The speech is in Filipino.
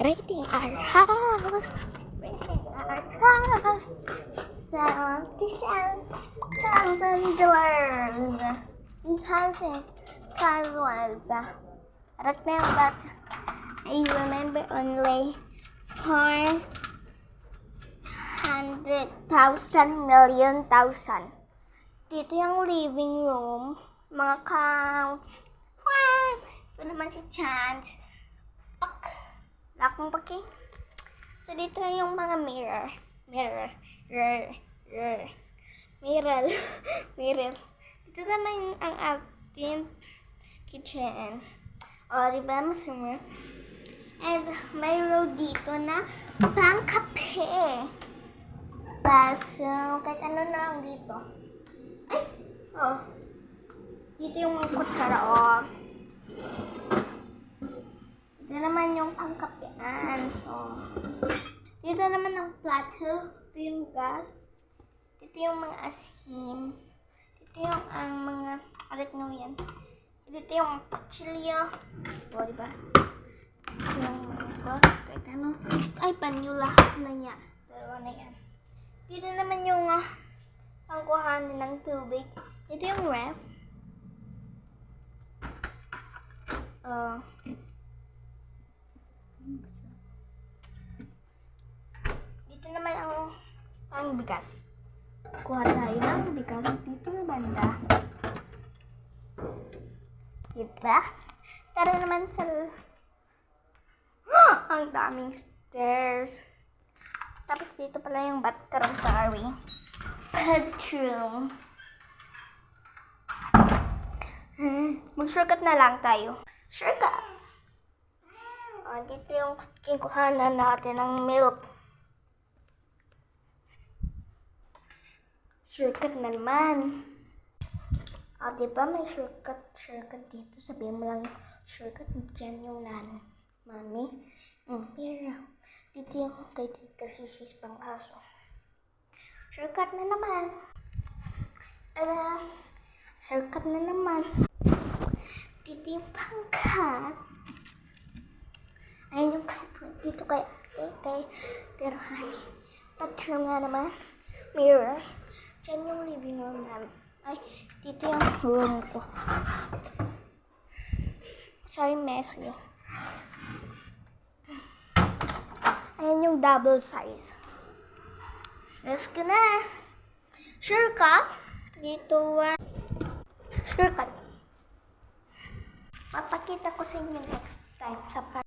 Rating our house. Rating our house. $76,000. This house is $1,000. Right now that I remember only 400,000,000,000. Dito yung living room, mga couch. Ito naman si Chance. Lakong paki. So dito yung mga mirror. Dito naman ang ating kitchen. O, diba masama? And mayroon dito na pangkape. Baso, kahit ano na lang dito. Ay, oh. Dito yung kutsara, oh. Dito naman yung pangkapean, oh. Dito naman ang plato. Dito yung gas. Dito yung mga asin. Dito yung ang mga, alit nyo yan. Dito yung patsilyo. O, diba? Yung mga kahit ano. Ay, panyo lahat na yan. Dalawa na yan. Dito naman yung pangkuhanan ng tubig. Dito yung ref. Dito naman ang bigas. Kuha tayo ng bigas dito na banda. Diba? Tara naman sa ang daming stairs. Tapos dito pala yung bathroom, sorry. Bathroom. Mag-shortcut na lang tayo. Shortcut! Dito yung kinukuhanan natin ng milk. Shortcut na naman. Diba may shortcut dito. Sabihin mo lang yung shortcut. Diyan yung mami. Pero, dito yung kay Tita Sisis pang aso. Shortcut na naman. Shortcut na naman. Dito yung pangkat. Ayun yung kat. Dito kay ate. Pero honey. Bathroom nga naman. Mirror. Diyan yung living room namin. Ay, dito yung room ko. Sorry, messy. Ayan yung double size. Let's go na. Shortcut. Dito, shortcut. Mapakita ko sa inyo next time sa